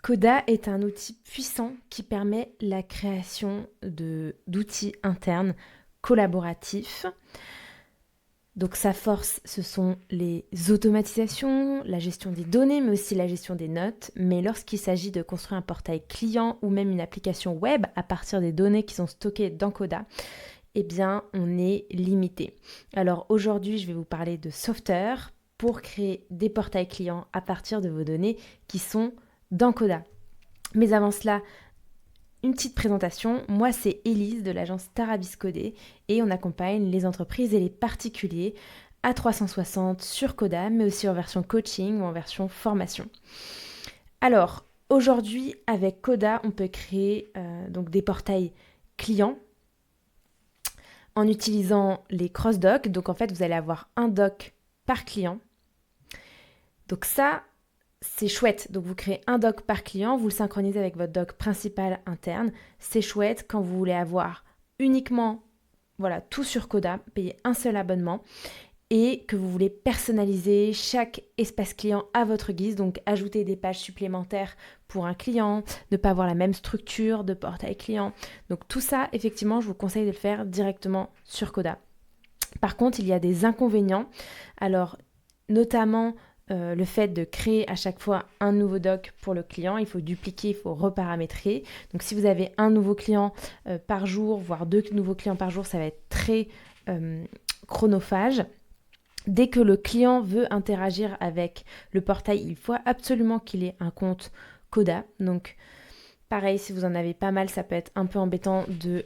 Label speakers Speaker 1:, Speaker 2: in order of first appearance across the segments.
Speaker 1: Coda est un outil puissant qui permet la création d'outils internes collaboratifs. Donc sa force, ce sont les automatisations, la gestion des données, mais aussi la gestion des notes. Mais lorsqu'il s'agit de construire un portail client ou même une application web à partir des données qui sont stockées dans Coda, eh bien, on est limité. Alors aujourd'hui, je vais vous parler de Softr pour créer des portails clients à partir de vos données qui sont dans Coda. Mais avant cela, une petite présentation. Moi, c'est Élise de l'agence Tarabiscodé et on accompagne les entreprises et les particuliers à 360 sur Coda, mais aussi en version coaching ou en version formation. Alors, aujourd'hui, avec Coda, on peut créer donc des portails clients en utilisant les cross-docs. Donc, en fait, vous allez avoir un doc par client. Donc ça, c'est chouette. Donc vous créez un doc par client, vous le synchronisez avec votre doc principal interne. C'est chouette quand vous voulez avoir uniquement tout sur Coda, payer un seul abonnement et que vous voulez personnaliser chaque espace client à votre guise, donc ajouter des pages supplémentaires pour un client, ne pas avoir la même structure de portail client. Donc tout ça, effectivement, je vous conseille de le faire directement sur Coda. Par contre, il y a des inconvénients. Alors, notamment le fait de créer à chaque fois un nouveau doc pour le client, il faut dupliquer, il faut reparamétrer. Donc si vous avez un nouveau client par jour, voire 2 nouveaux clients par jour, ça va être très chronophage. Dès que le client veut interagir avec le portail, il faut absolument qu'il ait un compte Coda. Donc pareil, si vous en avez pas mal, ça peut être un peu embêtant de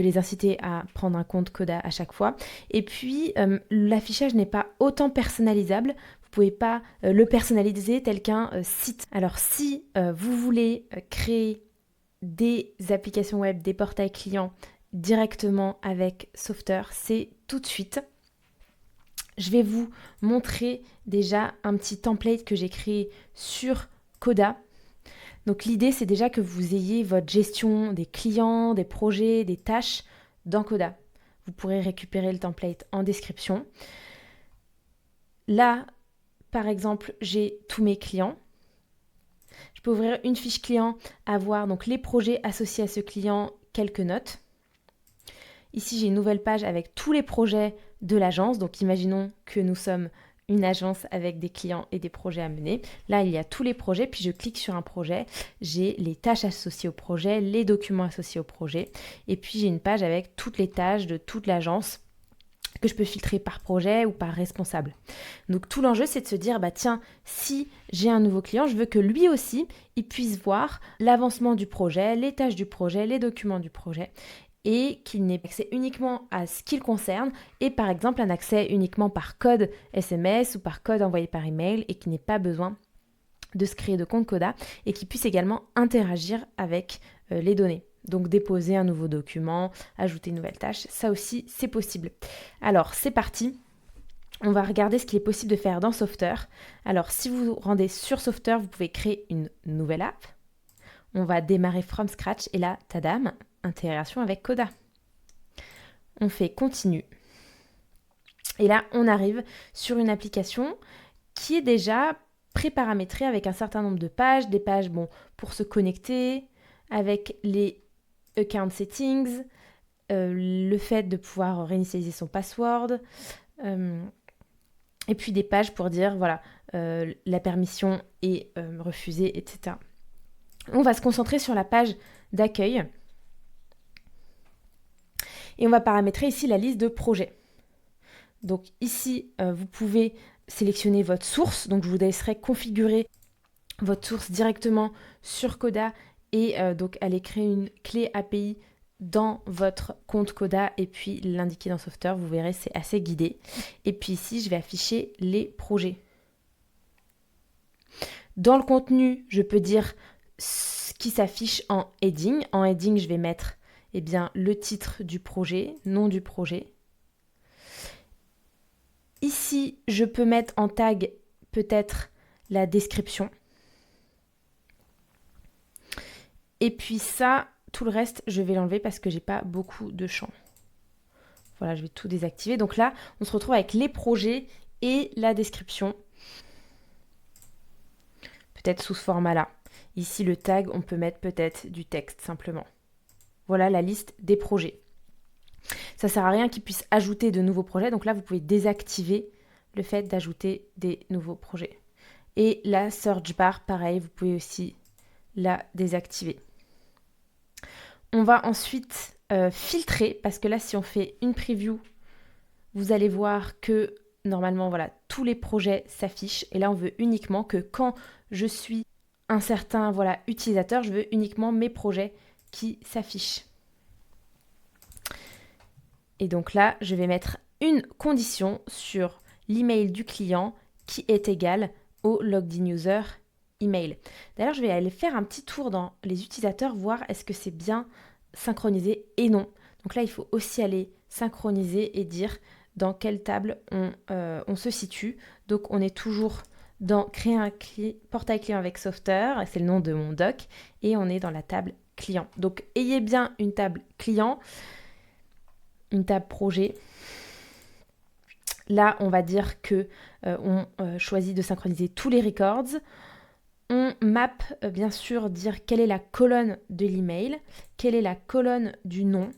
Speaker 1: les inciter à prendre un compte Coda à chaque fois. Et puis, l'affichage n'est pas autant personnalisable. Vous ne pouvez pas le personnaliser tel qu'un site. Alors, si vous voulez créer des applications web, des portails clients directement avec Softr, c'est tout de suite. Je vais vous montrer déjà un petit template que j'ai créé sur Coda. Donc l'idée, c'est déjà que vous ayez votre gestion des clients, des projets, des tâches dans Coda. Vous pourrez récupérer le template en description. Là, par exemple, j'ai tous mes clients. Je peux ouvrir une fiche client, avoir donc les projets associés à ce client, quelques notes. Ici, j'ai une nouvelle page avec tous les projets de l'agence. Donc imaginons que nous sommes une agence avec des clients et des projets à mener. Là, il y a tous les projets, puis je clique sur un projet. J'ai les tâches associées au projet, les documents associés au projet. Et puis, j'ai une page avec toutes les tâches de toute l'agence que je peux filtrer par projet ou par responsable. Donc, tout l'enjeu, c'est de se dire, tiens, si j'ai un nouveau client, je veux que lui aussi, il puisse voir l'avancement du projet, les tâches du projet, les documents du projet, et qu'il n'ait accès uniquement à ce qu'il concerne et par exemple un accès uniquement par code SMS ou par code envoyé par email et qu'il n'ait pas besoin de se créer de compte Coda et qu'il puisse également interagir avec les données. Donc déposer un nouveau document, ajouter une nouvelle tâche, ça aussi c'est possible. Alors c'est parti. On va regarder ce qu'il est possible de faire dans Softr. Alors si vous vous rendez sur Softr, vous pouvez créer une nouvelle app. On va démarrer from scratch et là, tadam, intégration avec Coda. On fait continue. Et là, on arrive sur une application qui est déjà pré-paramétrée avec un certain nombre de pages, des pages pour se connecter, avec les account settings, le fait de pouvoir réinitialiser son password, et puis des pages pour dire la permission est refusée, etc. On va se concentrer sur la page d'accueil. Et on va paramétrer ici la liste de projets. Donc ici, vous pouvez sélectionner votre source. Donc je vous laisserai configurer votre source directement sur Coda et donc aller créer une clé API dans votre compte Coda et puis l'indiquer dans Softr. Vous verrez, c'est assez guidé. Et puis ici, je vais afficher les projets. Dans le contenu, je peux dire ce qui s'affiche en heading. En heading, je vais mettre le titre du projet, nom du projet. Ici, je peux mettre en tag peut-être la description. Et puis ça, tout le reste, je vais l'enlever parce que j'ai pas beaucoup de champs. Voilà, je vais tout désactiver. Donc là, on se retrouve avec les projets et la description. peut-être sous ce format-là. Ici, le tag, on peut mettre peut-être du texte simplement. Voilà la liste des projets. Ça ne sert à rien qu'ils puissent ajouter de nouveaux projets. Donc là, vous pouvez désactiver le fait d'ajouter des nouveaux projets. Et la search bar, pareil, vous pouvez aussi la désactiver. On va ensuite filtrer, parce que là, si on fait une preview, vous allez voir que normalement, voilà, tous les projets s'affichent. Et là, on veut uniquement que quand je suis un certain utilisateur, je veux uniquement mes projets qui s'affichent. Et donc là, je vais mettre une condition sur l'email du client qui est égal au logged in user email. D'ailleurs, je vais aller faire un petit tour dans les utilisateurs, voir est-ce que c'est bien synchronisé et non. Donc là, il faut aussi aller synchroniser et dire dans quelle table on se situe. Donc on est toujours dans créer un portail client avec Softer, c'est le nom de mon doc, et on est dans la table client. Donc ayez bien une table client, une table projet. Là, on va dire que on choisit de synchroniser tous les records. On map, bien sûr, dire quelle est la colonne de l'email, quelle est la colonne du nom.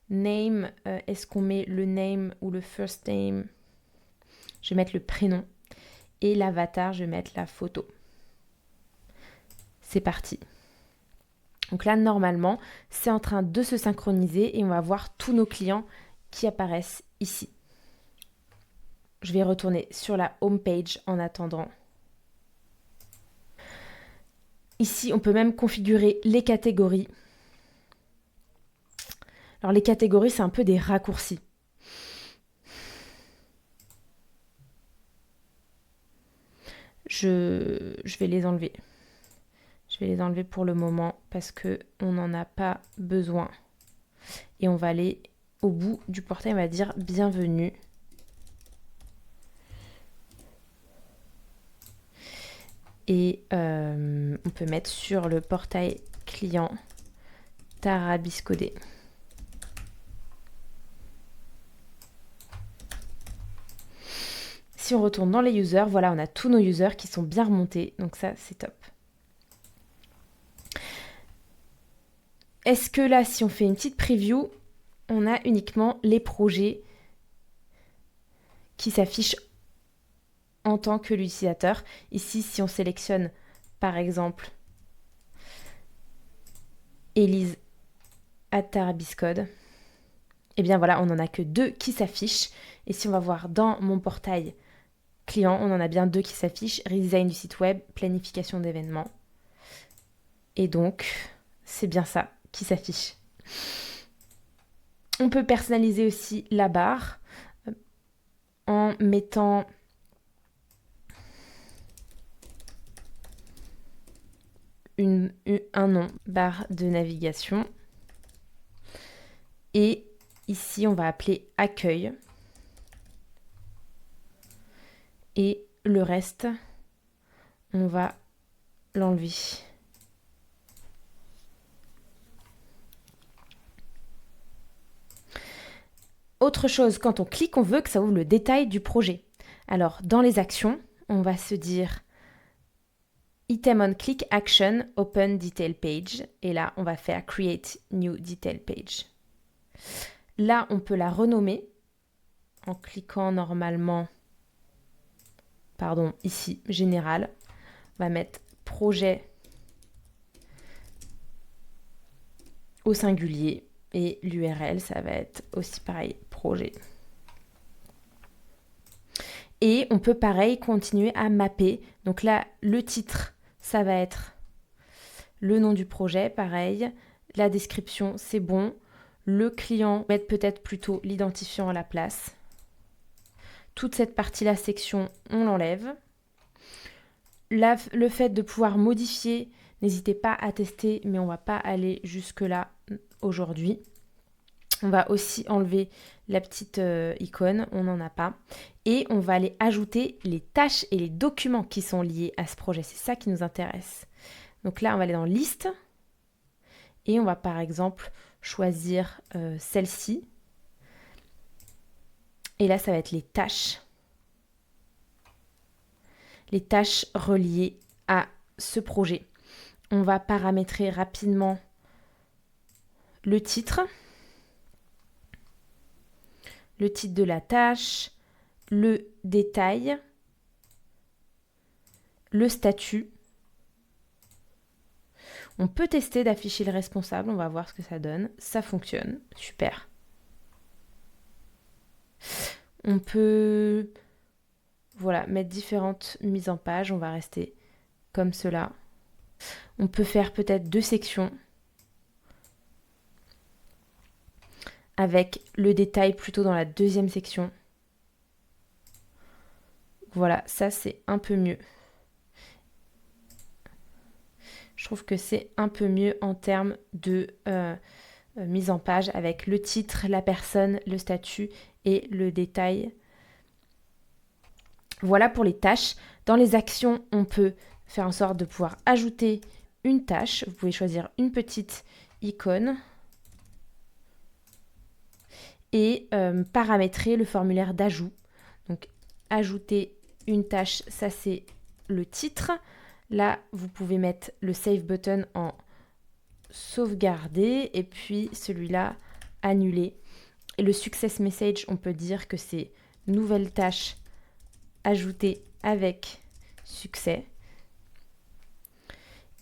Speaker 1: Name, est-ce qu'on met le name ou le first name? Je vais mettre le prénom. Et l'avatar, je vais mettre la photo. C'est parti. Donc là, normalement, c'est en train de se synchroniser et on va voir tous nos clients qui apparaissent ici. Je vais retourner sur la home page en attendant. Ici, on peut même configurer les catégories. Alors les catégories, c'est un peu des raccourcis. Je vais les enlever. Je vais les enlever pour le moment parce qu'on n'en a pas besoin. Et on va aller au bout du portail, on va dire bienvenue. Et on peut mettre sur le portail client Tarabiscodé. Si on retourne dans les users, voilà, on a tous nos users qui sont bien remontés. Donc ça, c'est top. Est-ce que là, si on fait une petite preview, on a uniquement les projets qui s'affichent en tant que l'utilisateur. Ici, si on sélectionne, par exemple, Elise @tarabiscode, et bien voilà, on n'en a que 2 qui s'affichent. Et si on va voir dans mon portail client, on en a bien 2 qui s'affichent. Redesign du site web, planification d'événements. Et donc, c'est bien ça qui s'affiche. On peut personnaliser aussi la barre en mettant un nom, barre de navigation. Et ici, on va appeler accueil. Et le reste, on va l'enlever. Autre chose, quand on clique, on veut que ça ouvre le détail du projet. Alors, dans les actions, on va se dire Item on click action, open detail page. Et là, on va faire create new detail page. Là, on peut la renommer en cliquant normalement, ici, général. On va mettre projet au singulier. Et l'URL, ça va être aussi pareil, projet. Et on peut pareil continuer à mapper. Donc là, le titre, ça va être le nom du projet, pareil. La description, c'est bon. Le client, mettre peut-être plutôt l'identifiant à la place. Toute cette partie-là, section, on l'enlève. Le fait de pouvoir modifier, n'hésitez pas à tester, mais on ne va pas aller jusque-là aujourd'hui. On va aussi enlever la petite icône, on n'en a pas. Et on va aller ajouter les tâches et les documents qui sont liés à ce projet. C'est ça qui nous intéresse. Donc là, on va aller dans Liste. Et on va par exemple choisir celle-ci. Et là, ça va être les tâches. Les tâches reliées à ce projet. On va paramétrer rapidement le titre de la tâche, le détail, le statut. On peut tester d'afficher le responsable, on va voir ce que ça donne. Ça fonctionne, super. On peut mettre différentes mises en page, on va rester comme cela. On peut faire peut-être 2 sections avec le détail plutôt dans la 2e section. Voilà, ça c'est un peu mieux. Je trouve que c'est un peu mieux en termes de mise en page avec le titre, la personne, le statut et le détail. Voilà pour les tâches. Dans les actions, on peut faire en sorte de pouvoir ajouter une tâche. Vous pouvez choisir une petite icône et paramétrer le formulaire d'ajout. Donc, ajouter une tâche, ça c'est le titre. Là, vous pouvez mettre le Save button en sauvegarder et puis celui-là, annuler. Et le Success Message, on peut dire que c'est nouvelle tâche ajoutée avec succès.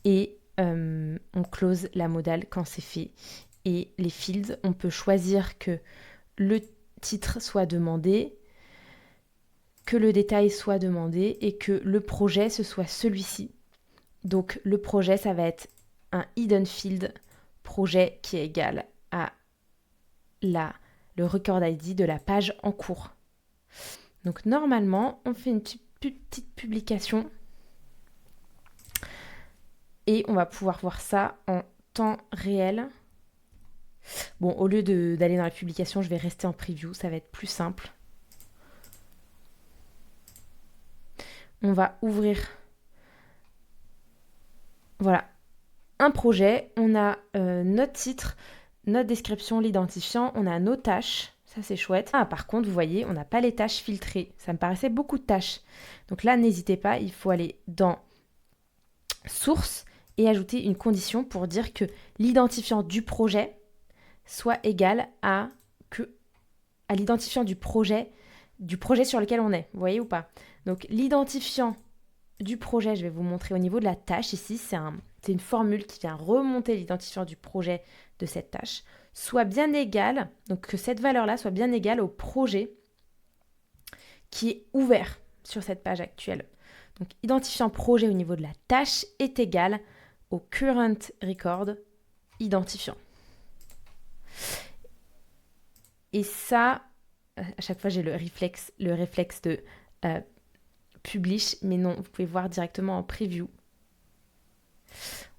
Speaker 1: Et on close la modale quand c'est fait. Et les fields, on peut choisir que le titre soit demandé, que le détail soit demandé et que le projet, ce soit celui-ci. Donc le projet, ça va être un hidden field projet qui est égal à le record ID de la page en cours. Donc normalement, on fait une petite publication et on va pouvoir voir ça en temps réel. Bon, au lieu d'aller dans la publication, je vais rester en preview, ça va être plus simple. On va ouvrir, voilà, un projet. On a notre titre, notre description, l'identifiant, on a nos tâches. Ça, c'est chouette. Ah, par contre, vous voyez, on n'a pas les tâches filtrées. Ça me paraissait beaucoup de tâches. Donc là, n'hésitez pas, il faut aller dans Source et ajouter une condition pour dire que l'identifiant du projet soit égal à l'identifiant du projet sur lequel on est. Vous voyez ou pas? Donc, l'identifiant du projet, je vais vous montrer au niveau de la tâche. Ici, c'est une formule qui vient remonter l'identifiant du projet de cette tâche, soit bien égal, donc que cette valeur-là soit bien égale au projet qui est ouvert sur cette page actuelle. Donc, identifiant projet au niveau de la tâche est égal au current record identifiant. Et ça, à chaque fois, j'ai le réflexe de publish, mais non, vous pouvez voir directement en preview.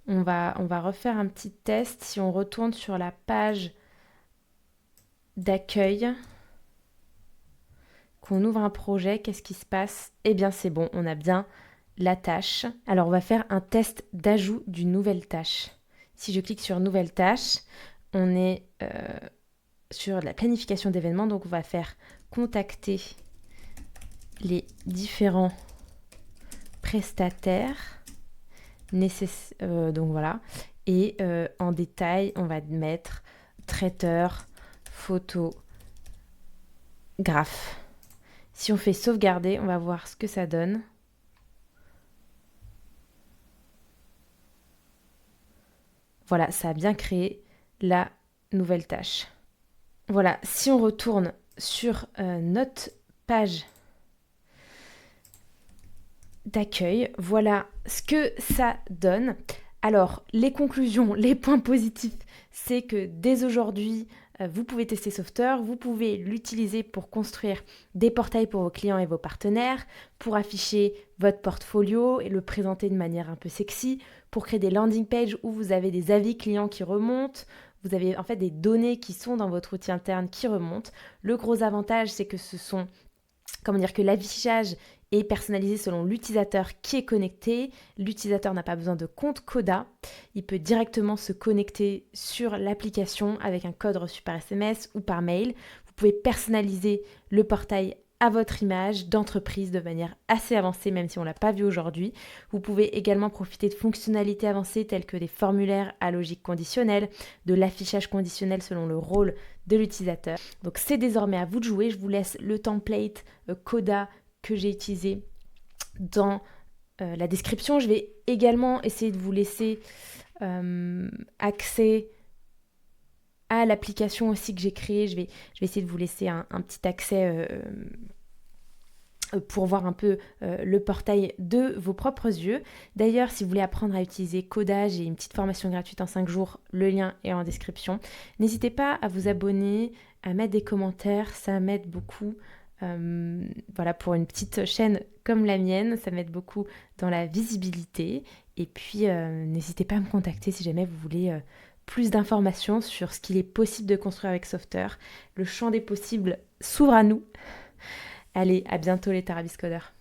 Speaker 1: On va refaire un petit test. Si on retourne sur la page d'accueil, qu'on ouvre un projet, qu'est-ce qui se passe? Eh bien, c'est bon, on a bien la tâche. Alors, on va faire un test d'ajout d'une nouvelle tâche. Si je clique sur nouvelle tâche, on est sur la planification d'événements. Donc, on va faire contacter les différents prestataires donc voilà. Et en détail, on va mettre traiteur, photographe. Si on fait sauvegarder, on va voir ce que ça donne. Voilà, ça a bien créé la nouvelle tâche. Voilà, si on retourne sur notre page d'accueil, voilà ce que ça donne. Alors, les conclusions, les points positifs, c'est que dès aujourd'hui, vous pouvez tester Software, vous pouvez l'utiliser pour construire des portails pour vos clients et vos partenaires, pour afficher votre portfolio et le présenter de manière un peu sexy, pour créer des landing pages où vous avez des avis clients qui remontent, vous avez en fait des données qui sont dans votre outil interne qui remontent. Le gros avantage, c'est que que l'affichage est personnalisé selon l'utilisateur qui est connecté. L'utilisateur n'a pas besoin de compte Coda. Il peut directement se connecter sur l'application avec un code reçu par SMS ou par mail. Vous pouvez personnaliser le portail à votre image d'entreprise de manière assez avancée, même si on ne l'a pas vu aujourd'hui. Vous pouvez également profiter de fonctionnalités avancées telles que des formulaires à logique conditionnelle, de l'affichage conditionnel selon le rôle de l'utilisateur. Donc c'est désormais à vous de jouer. Je vous laisse le template Coda que j'ai utilisé dans la description. Je vais également essayer de vous laisser accès à l'application aussi que j'ai créée. Je vais essayer de vous laisser un petit accès pour voir un peu le portail de vos propres yeux. D'ailleurs, si vous voulez apprendre à utiliser Coda, j'ai une petite formation gratuite en 5 jours. Le lien est en description. N'hésitez pas à vous abonner, à mettre des commentaires. Ça m'aide beaucoup. Voilà, pour une petite chaîne comme la mienne, ça m'aide beaucoup dans la visibilité. Et puis, n'hésitez pas à me contacter si jamais vous voulez plus d'informations sur ce qu'il est possible de construire avec Softr. Le champ des possibles s'ouvre à nous. Allez, à bientôt les Tarabiscodeurs.